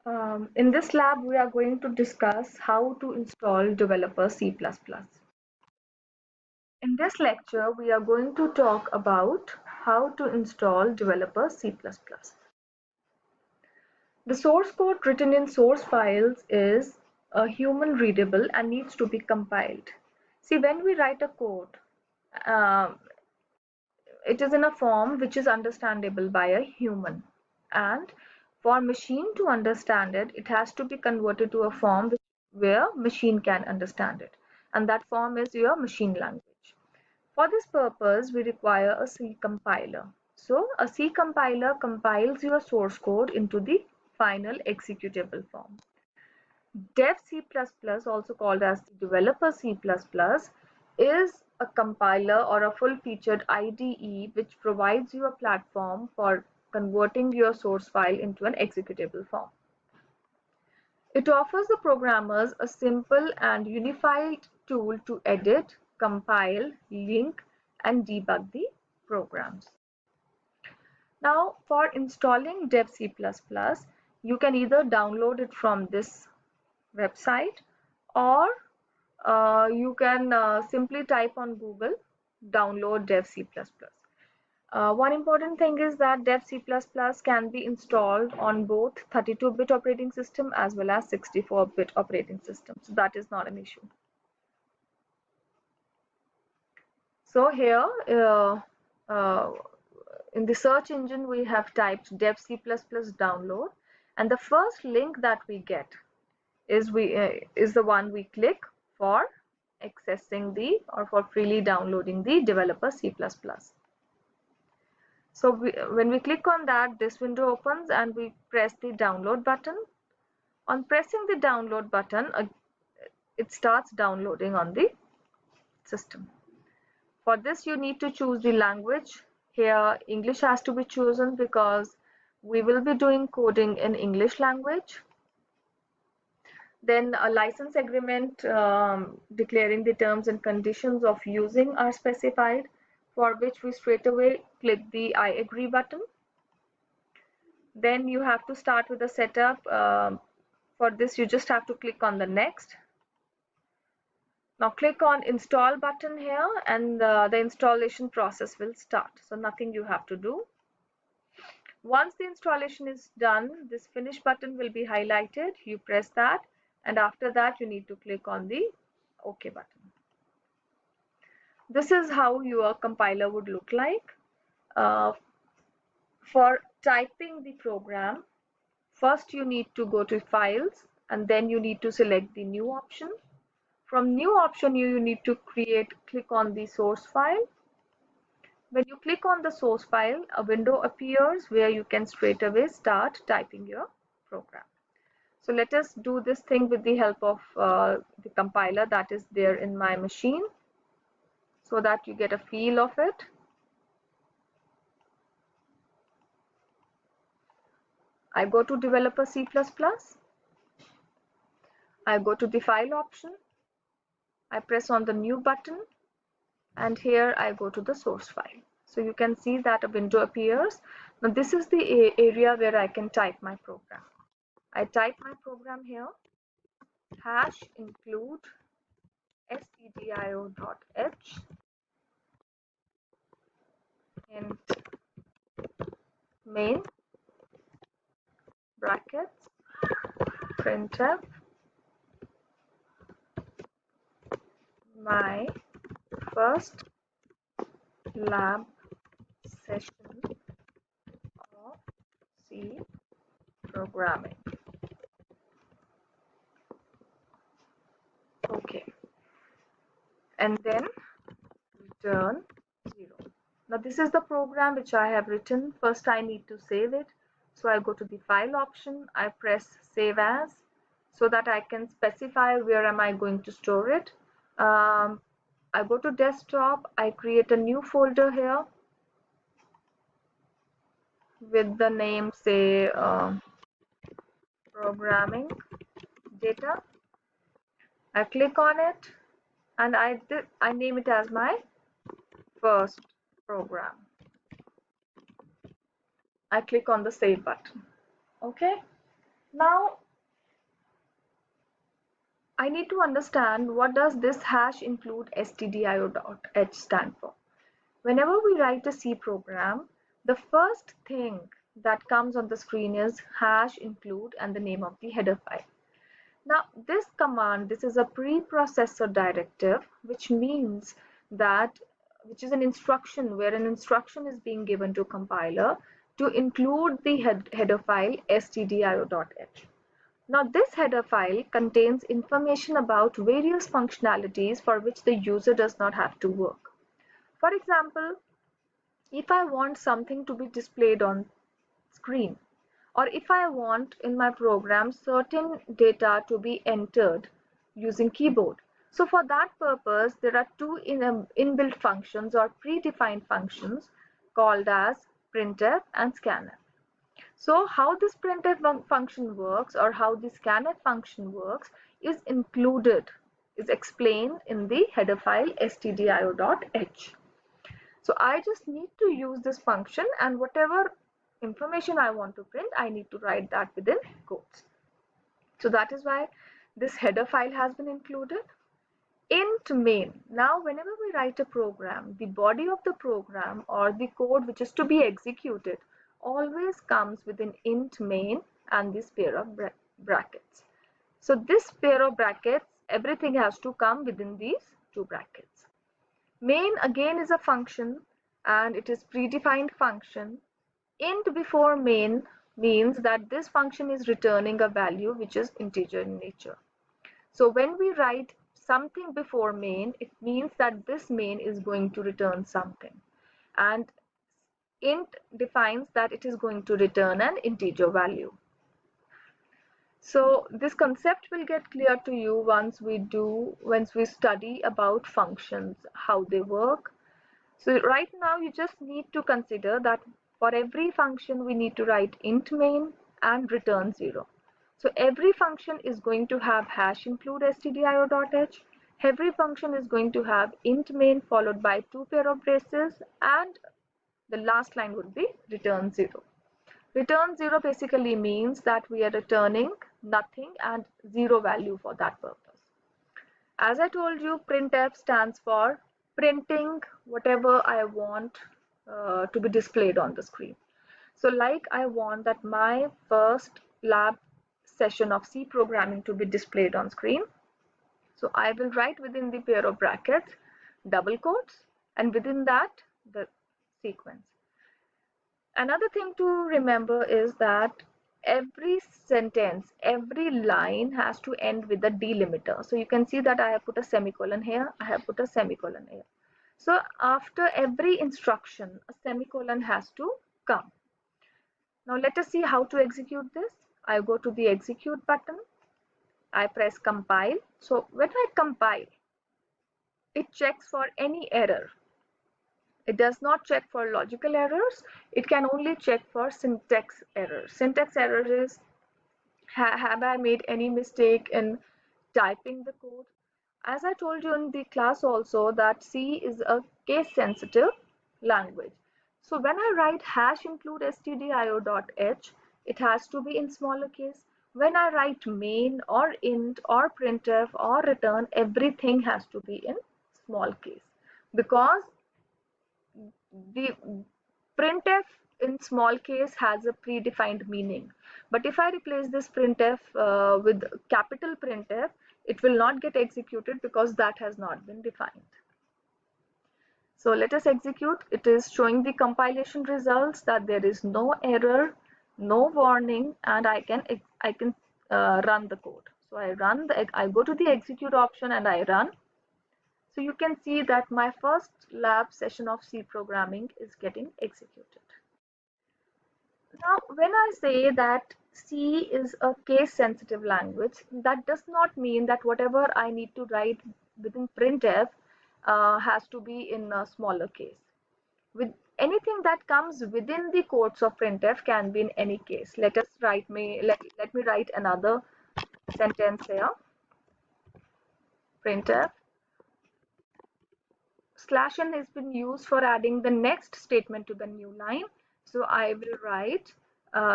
In this lab, we are going to discuss how to install Developer C++. In this lecture, we are going to talk about how to install Developer C++. The source code written in source files is human readable and needs to be compiled. See, when we write a code, uh, it is in a form which is understandable by a human, and for machine to understand it, it has to be converted to a form where machine can understand it, and that form is your machine language. For this purpose, we require a C compiler. So a C compiler compiles your source code into the final executable form. Dev C++, also called as the Developer C++, is a compiler or a full-featured IDE which provides you a platform for converting your source file into an executable form. It offers the programmers a simple and unified tool to edit, compile, link, and debug the programs. Now, for installing Dev C++, you can either download it from this website, or you can simply type on Google download Dev C++. One important thing is that Dev C++ can be installed on both 32-bit operating system as well as 64-bit operating system, so that is not an issue. So here uh, in the search engine we have typed Dev C++ download, and the first link that we get is the one we click for accessing the or for freely downloading the Developer C++. So when we click on that, this window opens and we press the download button. On pressing the download button, it starts downloading on the system. For this, you need to choose the language. Here, English has to be chosen because we will be doing coding in English language. Then a license agreement declaring the terms and conditions of using are specified, for which we straight away click the I agree button. Then you have to start with the setup. For this, you just have to click on the next. Now click on install button here, and the installation process will start. So nothing you have to do. Once the installation is done, this finish button will be highlighted. You press that, and after that you need to click on the OK button. This is how your compiler would look like. For typing the program, first you need to go to files, and then you need to select the new option. From new option, you need to click on the source file. When you click on the source file, a window appears where you can straight away start typing your program. So let us do this thing with the help of the compiler that is there in my machine, so that you get a feel of it. I go to Developer C++. I go to the file option. I press on the new button, and here I go to the source file. So you can see that a window appears. Now this is the area where I can type my program. I type my program here, hash include stdio.h int main brackets printf my first lab session of C programming. Okay, and then return 0. Now this is the program which I have written. First I need to save it. So I go to the file option, I press save as, so that I can specify where am I going to store it. I go to desktop, I create a new folder here with the name, say, programming data. I click on it, and I name it as my first program. I click on the save button. Okay, Now, I need to understand what does this hash include stdio.h stand for. Whenever we write a C program, the first thing that comes on the screen is hash include and the name of the header file. Now, this command, this is a preprocessor directive, which means that, which is an instruction where an instruction is being given to compiler to include the header file stdio.h. Now, this header file contains information about various functionalities for which the user does not have to work. For example, if I want something to be displayed on screen, or if I want in my program certain data to be entered using keyboard. So for that purpose, there are two inbuilt functions or predefined functions called as printf and scanf. So how this printf function works or how the scanf function works is included, is explained in the header file stdio.h. So I just need to use this function, and whatever information I want to print, I need to write that within quotes. So that is why this header file has been included. Int main. Now whenever we write a program, the body of the program or the code which is to be executed always comes with an int main and this pair of brackets. So this pair of brackets, everything has to come within these two brackets. Main again is a function and it is predefined function. Int before main means that this function is returning a value which is integer in nature. So when we write something before main, it means that this main is going to return something. And int defines that it is going to return an integer value. So this concept will get clear to you once we study about functions, how they work. So right now you just need to consider that for every function we need to write int main and return 0. So every function is going to have hash include stdio.h. Every function is going to have int main followed by two pair of braces, and the last line would be return 0. Return 0 basically means that we are returning nothing and 0 value for that purpose. As I told you, printf stands for printing whatever I want to be displayed on the screen. So like I want that my first lab session of C programming to be displayed on screen. So I will write within the pair of brackets double quotes and within that the sequence. Another thing to remember is that every sentence, every line has to end with a delimiter. So you can see that I have put a semicolon here, I have put a semicolon here. So after every instruction, a semicolon has to come. Now let us see how to execute this. I go to the execute button, I press compile. So when I compile, it checks for any error. It does not check for logical errors. It can only check for syntax errors. Syntax error is, have I made any mistake in typing the code? As I told you in the class also that C is a case sensitive language. So when I write hash include stdio.h, it has to be in smaller case. When I write main or int or printf or return, everything has to be in small case, because the printf in small case has a predefined meaning. But if I replace this printf with capital printf, it will not get executed because that has not been defined. So let us execute. It is showing the compilation results that there is no error, no warning, and I can run the code. So I go to the execute option and I run. So you can see that my first lab session of C programming is getting executed. Now, when I say that C is a case sensitive language, that does not mean that whatever I need to write within printf has to be in a smaller case. With anything that comes within the quotes of printf can be in any case. Let me write another sentence here. Printf /n has been used for adding the next statement to the new line. So I will write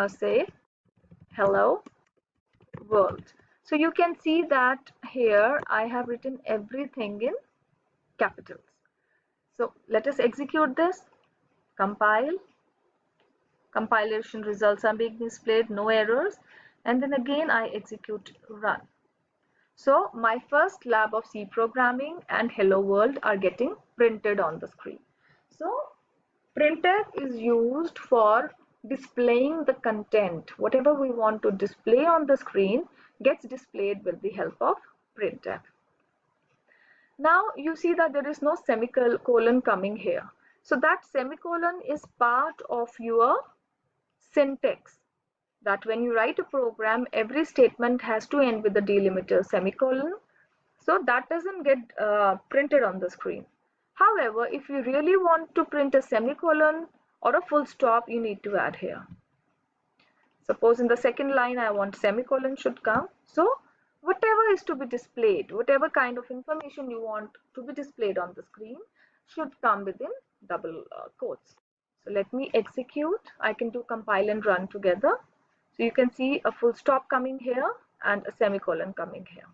say hello world. So you can see that here I have written everything in capitals. So let us execute this, compile, compilation results are being displayed, no errors, and then again I execute run. So my first lab of C programming and hello world are getting printed on the screen. So printf is used for displaying the content. Whatever we want to display on the screen gets displayed with the help of printf. Now you see that there is no semicolon coming here. So that semicolon is part of your syntax, that when you write a program, every statement has to end with a delimiter semicolon. So that doesn't get printed on the screen. However, if you really want to print a semicolon or a full stop, you need to add here. Suppose in the second line I want semicolon should come. So whatever is to be displayed, whatever kind of information you want to be displayed on the screen should come within double quotes. So let me execute. I can do compile and run together. So you can see a full stop coming here and a semicolon coming here.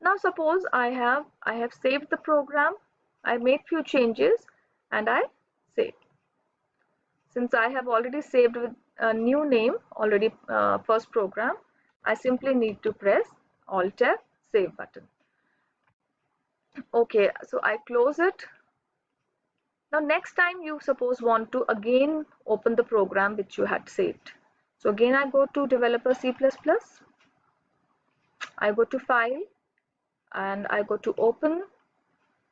Now suppose I have saved the program, I made few changes and I save. Since I have already saved with a new name already, first program, I simply need to press Alt F save button. Okay, so I close it. Now next time you suppose want to again open the program which you had saved. So again I go to developer C++, I go to file and I go to open.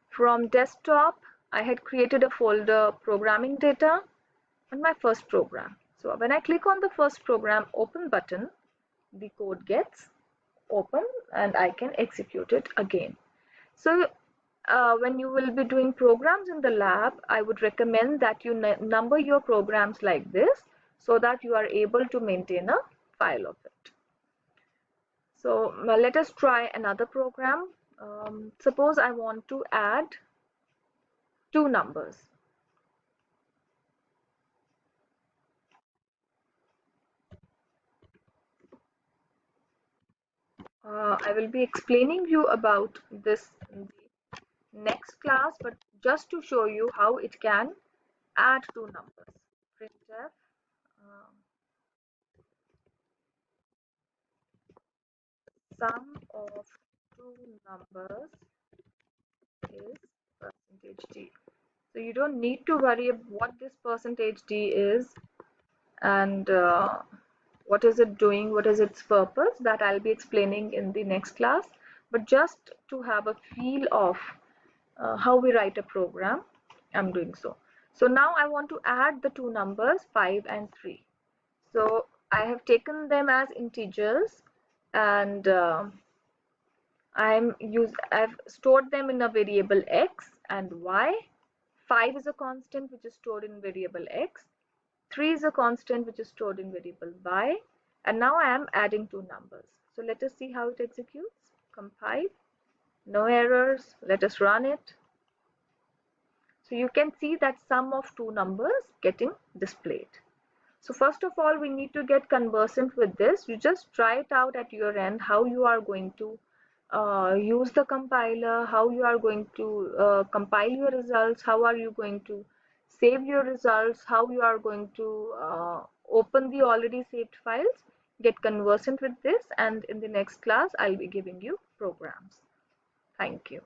From desktop, I had created a folder programming data and my first program. So when I click on the first program open button, the code gets open and I can execute it again. So when you will be doing programs in the lab, I would recommend that you number your programs like this so that you are able to maintain a file of it. So let us try another program. Suppose I want to add two numbers. I will be explaining you about this in the next class, but just to show you how it can add two numbers. Printf sum of two numbers is %d. So you don't need to worry about what this %d is and what is it doing, what is its purpose, that I'll be explaining in the next class. But just to have a feel of how we write a program, I'm doing so. So now I want to add the two numbers 5 and 3. So I have taken them as integers and I've stored them in a variable x and y. 5 is a constant which is stored in variable x. 3 is a constant which is stored in variable y. And now I am adding two numbers. So let us see how it executes. Compile. No errors. Let us run it. So you can see that sum of two numbers getting displayed. So first of all, we need to get conversant with this. You just try it out at your end, how you are going to use the compiler, how you are going to compile your results, how are you going to save your results, how you are going to open the already saved files. Get conversant with this, and in the next class, I'll be giving you programs. Thank you.